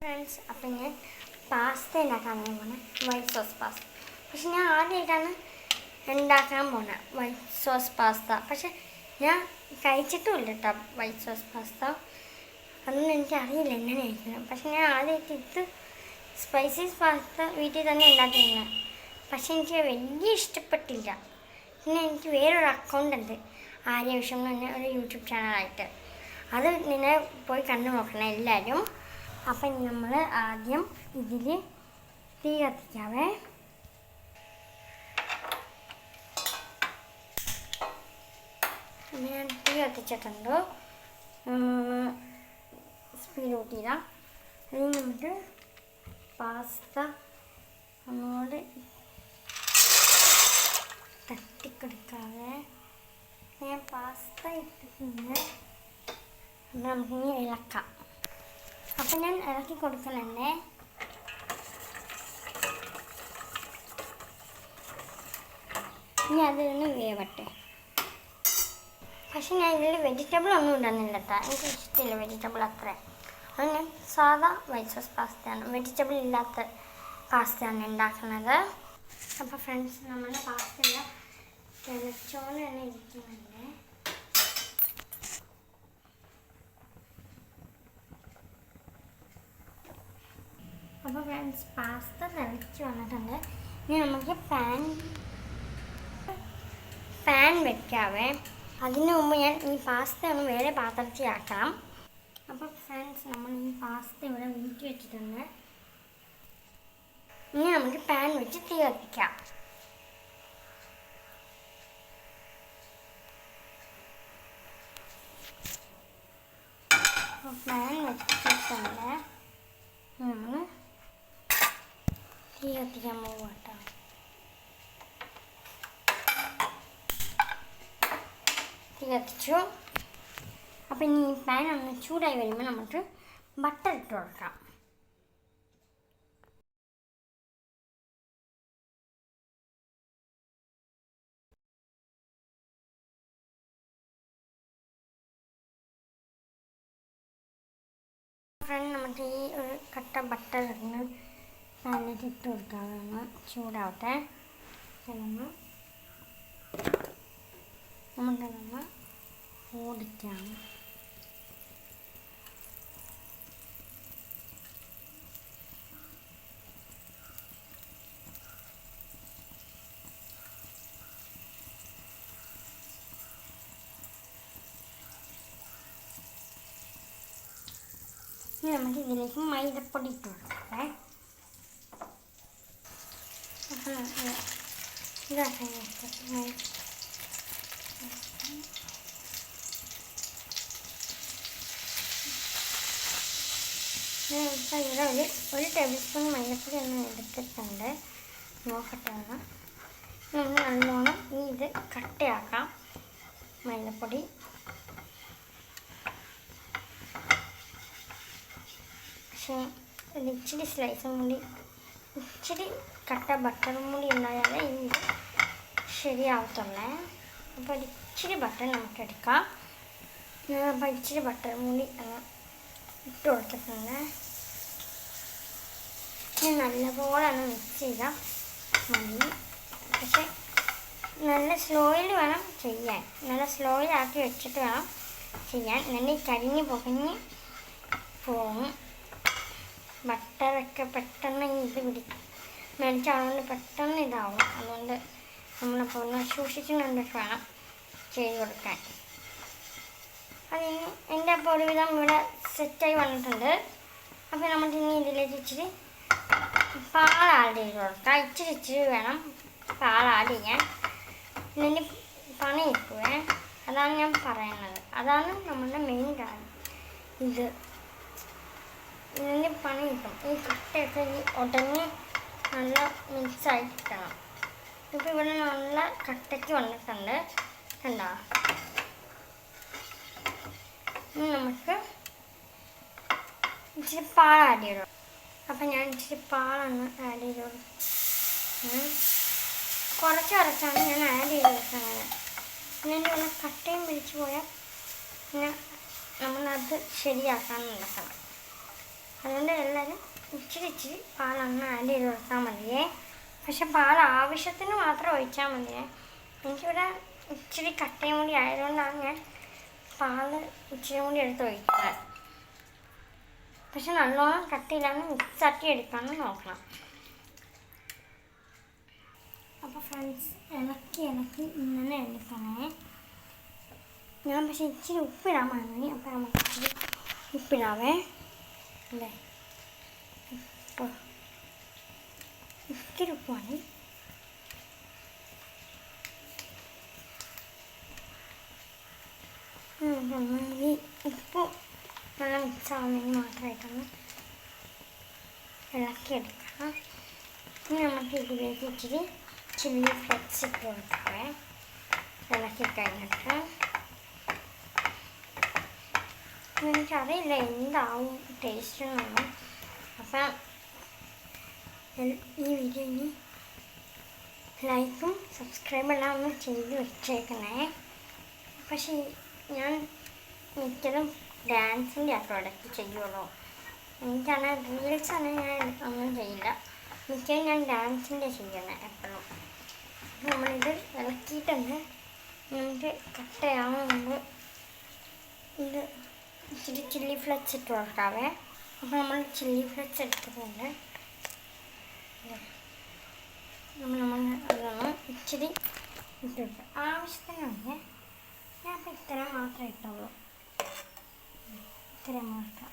Friends, അപ്പം ഞാൻ pasta ഉണ്ടാക്കാൻ പോണേ, വൈറ്റ് സോസ് പാസ്ത. പക്ഷെ ഞാൻ ആദ്യമായിട്ടാണ് ഉണ്ടാക്കാൻ പോണേ വൈറ്റ് സോസ് പാസ്ത. പക്ഷെ ഞാൻ കഴിച്ചിട്ടുമില്ല കേട്ടോ വൈറ്റ് സോസ് പാസ്ത. അതൊന്നും എനിക്കറിയില്ല എങ്ങനെയായിരിക്കണം. പക്ഷെ ഞാൻ ആദ്യമായിട്ട് ഇത് സ്പൈസി പാസ്ത വീട്ടിൽ തന്നെ ഉണ്ടാക്കിയിരുന്നത്. പക്ഷെ എനിക്ക് വലിയ ഇഷ്ടപ്പെട്ടില്ല. പിന്നെ എനിക്ക് വേറൊരു അക്കൗണ്ട് ഉണ്ട്, ആര്യവിഷം എന്ന് പറഞ്ഞ ഒരു യൂട്യൂബ് ചാനലായിട്ട്. അത് നിന്നെ പോയി കണ്ടു നോക്കണം എല്ലാവരും. അപ്പം നമ്മൾ ആദ്യം ഇതിൽ തീ കത്തിക്കാവേ. ഞാൻ തീ കത്തിച്ചിട്ടുണ്ട്, സ്പീഡ് കൂട്ടിയില്ല. അതിന് നമുക്ക് പാസ്ത ഒന്നുകൂടി തട്ടിക്കൊടുക്കാവേ. ഞാൻ പാസ്ത ഇട്ടിട്ടുണ്ട്, നമുക്കിനി ഇളക്കാം. അപ്പം ഞാൻ ഇളക്കി കൊടുക്കണേ. ഇനി അതിലൊന്ന് വേവട്ടെ. പക്ഷെ ഞാൻ ഇതിൽ വെജിറ്റബിൾ ഒന്നും ഇടുന്നില്ല കേട്ടോ, എനിക്ക് ഇഷ്ടമില്ല വെജിറ്റബിൾ അത്ര. അത് ഞാൻ സാധാ വൈറ്റ് സോസ് പാസ്തയാണ്, വെജിറ്റബിൾ ഇല്ലാത്ത പാസ്തയാണ് ഉണ്ടാക്കുന്നത്. അപ്പോൾ ഫ്രണ്ട്സ്, നമ്മുടെ പാസ്ത തിളച്ചോണ്ട് തന്നെ ഇരിക്കുന്നുണ്ട്. അപ്പോൾ ഫ്രണ്ട്സ്, പാസ്ത തിളച്ച് വന്നിട്ടുണ്ട്. ഇനി നമുക്ക് പാൻ വെക്കാവേ. അതിന് മുമ്പ് ഞാൻ ഈ പാസ്ത ഒന്ന് വേറെ പാത്രത്തിൽ ആക്കണം. അപ്പോൾ ഫ്രണ്ട്സ്, നമ്മൾ ഈ പാസ്ത ഇവിടെ ഊറ്റി വെച്ചിട്ടുണ്ട്. ഇനി നമുക്ക് പാൻ വെച്ച് തീ കത്തിക്കാം. അപ്പോൾ പാൻ വെച്ചിട്ടുണ്ട്, നമ്മൾ തീ കത്തിക്കാൻ പോകും കേട്ടോ. തീ കത്തിച്ചു. അപ്പം ഇനി ഈ പാൻ ഒന്ന് ചൂടായി വരുമ്പോൾ നമുക്ക് ബട്ടർ ഇട്ട് കൊടുക്കാം. ഫ്രണ്ട്, നമുക്ക് ഈ ഒരു കട്ട ബട്ടർ ഇടുന്ന പാനിലേക്ക് ഇട്ട് കൊടുക്കാവുന്ന ചൂടാവട്ടെ. നമുക്കതൊന്ന് ഓടിക്കാം. ഇനി നമുക്ക് ഇതിലേക്ക് മൈദപ്പൊടി ഇട്ട് കൊടുക്കട്ടെ. ഇതാക്കാൻ ഇപ്പം ഇവിടെ ഒരു ടേബിൾ സ്പൂൺ മൈദപ്പൊടി ഒന്ന് എടുത്തിട്ടുണ്ട്. നോക്കട്ടെ, നമ്മൾ നല്ലോണം ഇത് കട്ടയാക്കാം മൈദപ്പൊടി. പക്ഷേ ഇച്ചിരി സ്ലൈസും കൂടി, ഇച്ചിരി കട്ട ബട്ടറും കൂടി ഉണ്ടായാലേ ഇത് ശരിയാവത്തുള്ളേ. അപ്പോൾ ഇച്ചിരി ബട്ടർ നമുക്ക് എടുക്കാം. അപ്പോൾ ഇച്ചിരി ബട്ടർ കൂടി ഇട്ട് കൊടുത്തിട്ടുണ്ട്. ഇനി നല്ലപോലെ ഒന്ന് മിക്സ് ചെയ്താൽ മതി. പക്ഷെ നല്ല സ്ലോയിൽ വേണം ചെയ്യാൻ, നല്ല സ്ലോയിലാക്കി വെച്ചിട്ട് വേണം ചെയ്യാൻ. എന്നിട്ട് കരിഞ്ഞ് പൊകഞ്ഞ് പോകും. ബട്ടറൊക്കെ പെട്ടെന്ന് ഇത് മേടിച്ചാളുകൊണ്ട് പെട്ടെന്ന് ഇതാവും. അതുകൊണ്ട് നമ്മളപ്പോൾ ഒന്ന് സൂക്ഷിച്ച് കണ്ടിട്ട് വേണം ചെയ്ത് കൊടുക്കാൻ. അതിന് എൻ്റെ അപ്പോൾ ഒരുവിധം ഇവിടെ സെറ്റായി വന്നിട്ടുണ്ട്. അപ്പോൾ നമുക്ക് ഇനി ഇതിലേക്ക് ഇച്ചിരി പാൽ ആഡ് ചെയ്ത് കൊടുക്കാം. ഇച്ചിരി വേണം പാൽ ആഡ് ചെയ്യാൻ. ഇതിന് പണി കിട്ടുവേ, അതാണ് ഞാൻ പറയുന്നത്. അതാണ് നമ്മളുടെ മെയിൻ കാര്യം. ഇതിന് പണി കിട്ടും. ഈ കട്ടയൊക്കെ ഈ ഉടഞ്ഞ് നല്ല മിക്സായി കിട്ടണം. ഇപ്പോൾ ഇവിടെ നല്ല കട്ടയ്ക്ക് വന്നിട്ടുണ്ട്, കണ്ടോ? ഇനി നമുക്ക് ഇച്ചിരി പാൽ ആഡ് ചെയ്തു. അപ്പം ഞാൻ ഇച്ചിരി പാലൊന്ന് ആഡ് ചെയ്തു. കുറച്ചാണ് ഞാൻ ആഡ് ചെയ്ത് കൊടുക്കുന്നത്. പിന്നെ ഇവിടെ കട്ടയും പിടിച്ചു പോയാൽ പിന്നെ നമ്മളത് ശരിയാക്കാൻ നടക്കണം. അതുകൊണ്ട് എല്ലാവരും ഇച്ചിരി പാലൊന്ന് ആഡ് ചെയ്ത് കൊടുത്താൽ മതിയേ. പക്ഷെ പാൽ ആവശ്യത്തിന് മാത്രം ഒഴിച്ചാൽ മതിയേ. എനിക്കിവിടെ ഇച്ചിരി കട്ടയും കൂടി ആയതുകൊണ്ടാണ് ഞാൻ പാൽ ഇച്ചിരി കൂടി എടുത്ത് ഒഴിക്കുന്നത്. പക്ഷെ നല്ലോണം കട്ടിയില്ലാന്ന് മിക്സാക്കി എടുക്കാമെന്ന് നോക്കണം. അപ്പോൾ ഫ്രണ്ട്സ് ഇളക്കി ഇങ്ങനെ എടുക്കണേ. ഞാൻ പക്ഷേ ഇച്ചിരി ഉപ്പിടാൻ മതി. അപ്പോൾ നമുക്ക് ഇച്ചിരി ഉപ്പിടാവേ അല്ലേ. ഇത്തിരി ഉപ്പ് മതി. ഈ ഉപ്പ് നല്ല മിക്സാവുന്നതിന് മാത്രമായിട്ടൊന്ന് ഇളക്കിയെടുക്കണം. ഇനി നമുക്ക് ഇതിലേക്ക് ഇച്ചിരി ചില്ലി ഫ്ലെക്സ് ഇട്ട് കൊടുക്കാവേ. ഇളക്കി കഴിഞ്ഞിട്ട് എനിക്കറിയില്ല എന്താവും ടേസ്റ്റ് എന്നൊന്നും. അപ്പം ഈ വീഡിയോ ഇനി ലൈക്കും സബ്സ്ക്രൈബും എല്ലാം ഒന്ന് ചെയ്ത് വെച്ചേക്കണേ. പക്ഷേ ഞാൻ മിക്കതും ഡാൻസിൻ്റെ ആ പ്രോഡക്റ്റ് ചെയ്യുള്ളൂ. എനിക്കാണ് റീൽസാണ് ഞാൻ ഒന്നും ചെയ്യില്ല. മിക്കതും ഞാൻ ഡാൻസിൻ്റെ ചെയ്യണേ എപ്പോഴും. നമ്മളിത് ഇളക്കിയിട്ടുണ്ട്. നമുക്ക് കട്ടയാവുന്നുണ്ട്. ഇത് ഇച്ചിരി ചില്ലി ഫ്ലെക്സ് ഇട്ട് കൊടുക്കാവേ. അപ്പോൾ നമ്മൾ ചില്ലി ഫ്ലെക്സ് എടുത്തിട്ടുണ്ട്. നമ്മൾ അതൊന്ന് ഇച്ചിരി ഇട്ടിട്ട് ആവശ്യത്തിനുണ്ട്. ഞാൻ അപ്പോൾ ഇത്രയും മാത്രമേ ഇട്ടുള്ളൂ. ഇത്രയും മാത്രം.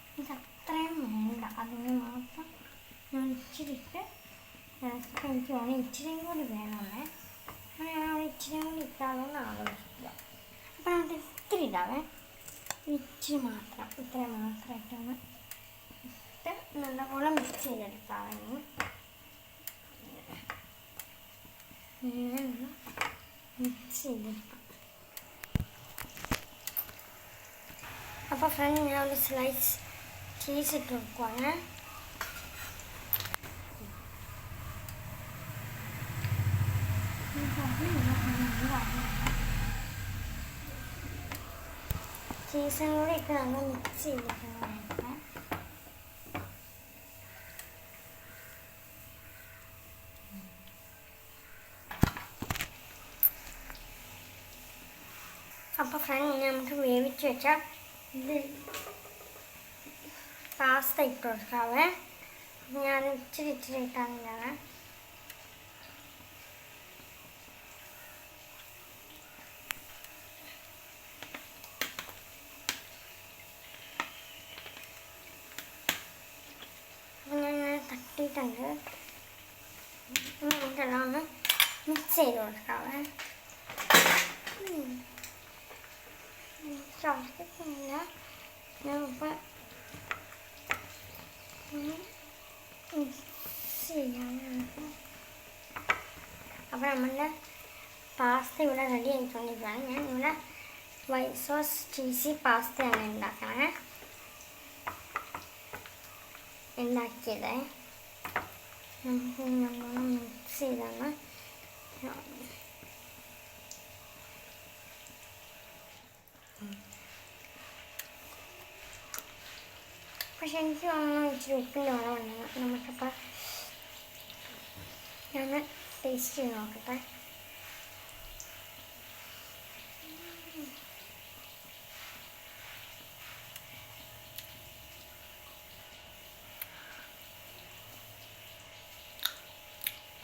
എനിക്ക് അത്രയും വേണ്ട. അതിന് മാത്രം ഞാൻ ഇച്ചിരി ഇട്ട് എനിക്ക് വേണമെങ്കിൽ ഇച്ചിരിയും കൂടി വേണമെന്നേ. ഞാൻ ഇച്ചിരിയും കൂടി ഇട്ടാലോന്ന് ആലോചിക്കില്ല. അപ്പോൾ നമുക്ക് ഇത്തിരി ഇടാവേ. ഇച്ചിരി മാത്രം ഇത്രയും മാത്രമായിട്ടൊന്ന് ഇട്ട് നല്ലപോലെ മിക്സ് ചെയ്തെടുക്കാമെന്ന്. ഇങ്ങനെ മിക്സ് ചെയ്തെടുക്കാം. അപ്പോൾ ഫ്രണ്ട് ഞാൻ ഒരു സ്ലൈസ് ചീസ് ഇട്ട് കൊടുക്കുവാണ്. ചീസും കൂടി ഇട്ട് നമ്മൾ മിക്സ് ചെയ്തിട്ടുണ്ട്. അപ്പോൾ ഫ്രണ്ട് നമുക്ക് വേവിച്ച് വെച്ചാൽ ഇത് പാസ്ത ഇട്ട് കൊടുക്കാവേ. ഞാൻ ഇച്ചിരി ഇട്ടാണ്. തട്ടിയിട്ടുണ്ട്. നമുക്കെല്ലാം ഒന്ന് മിക്സ് ചെയ്ത് കൊടുക്കാവേ. ചവർക്കില്ല. ഞാനിപ്പോൾ മിക്സ് ചെയ്യാൻ. അപ്പോൾ നമ്മളുടെ പാസ്ത ഇവിടെ റെഡി ആയിക്കൊണ്ടിരിക്കുകയാണ്. ഞാൻ ഇവിടെ വൈറ്റ് സോസ് ചീസി പാസ്തയാണ് ഉണ്ടാക്കിയത്. നമുക്ക് നല്ലോണം മിക്സ് ചെയ്താണ്. പക്ഷെ എനിക്ക് തോന്നുന്നു ഇച്ചിരി ഉപ്പിൻ്റെ വളമുണ്ടെന്ന്. നമുക്കപ്പോൾ ഞാൻ ടേസ്റ്റ് ചെയ്ത് നോക്കട്ടെ.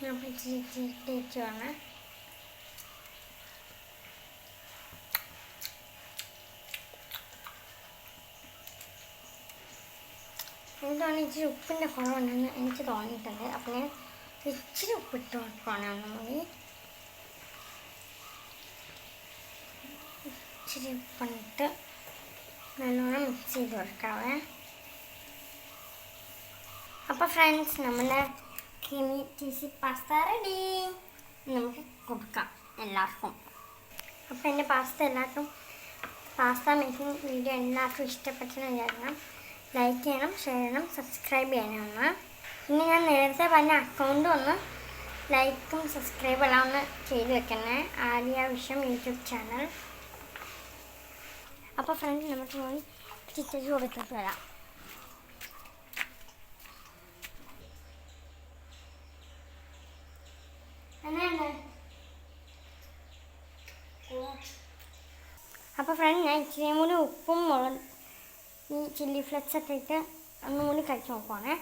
ഞാൻ ഇച്ചിരി ടേസ്റ്റ് വേണം. എനിക്ക് തോന്നി ഇച്ചിരി ഉപ്പിൻ്റെ കുറവുണ്ടെന്ന് എനിക്ക് തോന്നിയിട്ടുണ്ട്. അപ്പോൾ ഞാൻ ഇച്ചിരി ഉപ്പിട്ട് കൊടുക്കുകയാണ്. മതി ഇച്ചിരി ഉപ്പിട്ട് നല്ലോണം മിക്സ് ചെയ്ത് കൊടുക്കാവേ. അപ്പോൾ ഫ്രണ്ട്സ് നമ്മുടെ ക്രീമി ചീസി പാസ്ത റെഡി. നമുക്ക് കൊടുക്കാം എല്ലാവർക്കും. അപ്പോൾ എൻ്റെ പാസ്ത മേക്കിംഗ് വീഡിയോ എല്ലാവർക്കും ഇഷ്ടപ്പെട്ടെന്ന് വിചാരിക്കണം. ലൈക്ക് ചെയ്യണം, ഷെയർ ചെയ്യണം, സബ്സ്ക്രൈബ് ചെയ്യണം. ഇനി ഞാൻ നേരത്തെ പറഞ്ഞ അക്കൗണ്ട് ഒന്ന് ലൈക്കും സബ്സ്ക്രൈബും എല്ലാം ഒന്ന് ചെയ്ത് വെക്കണേ. ആലിയ വിഷം യൂട്യൂബ് ചാനൽ. അപ്പോൾ ഫ്രണ്ട്സ് നമുക്ക് പോയി ചിക്കൻ കൊടുത്തിട്ട് വരാം. അപ്പോൾ ഫ്രണ്ട് ഞാൻ ഇച്ചിരിയും കൂടി ഉപ്പും മുളക് ഈ ചില്ലി ഫ്ലെക്സ് ഒക്കെ ഇട്ട് ഒന്നും കൂടി കഴിച്ച് നോക്കുവാണേ.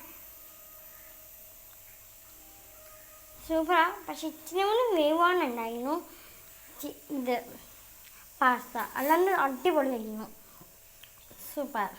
സൂപ്പറാണ്. പക്ഷെ ഇച്ചിരി കൂടി വേവാനുണ്ടായിരുന്നു ഇത് പാസ്ത. അല്ലാണ്ട് അടിപൊളിയായിരുന്നു. സൂപ്പർ.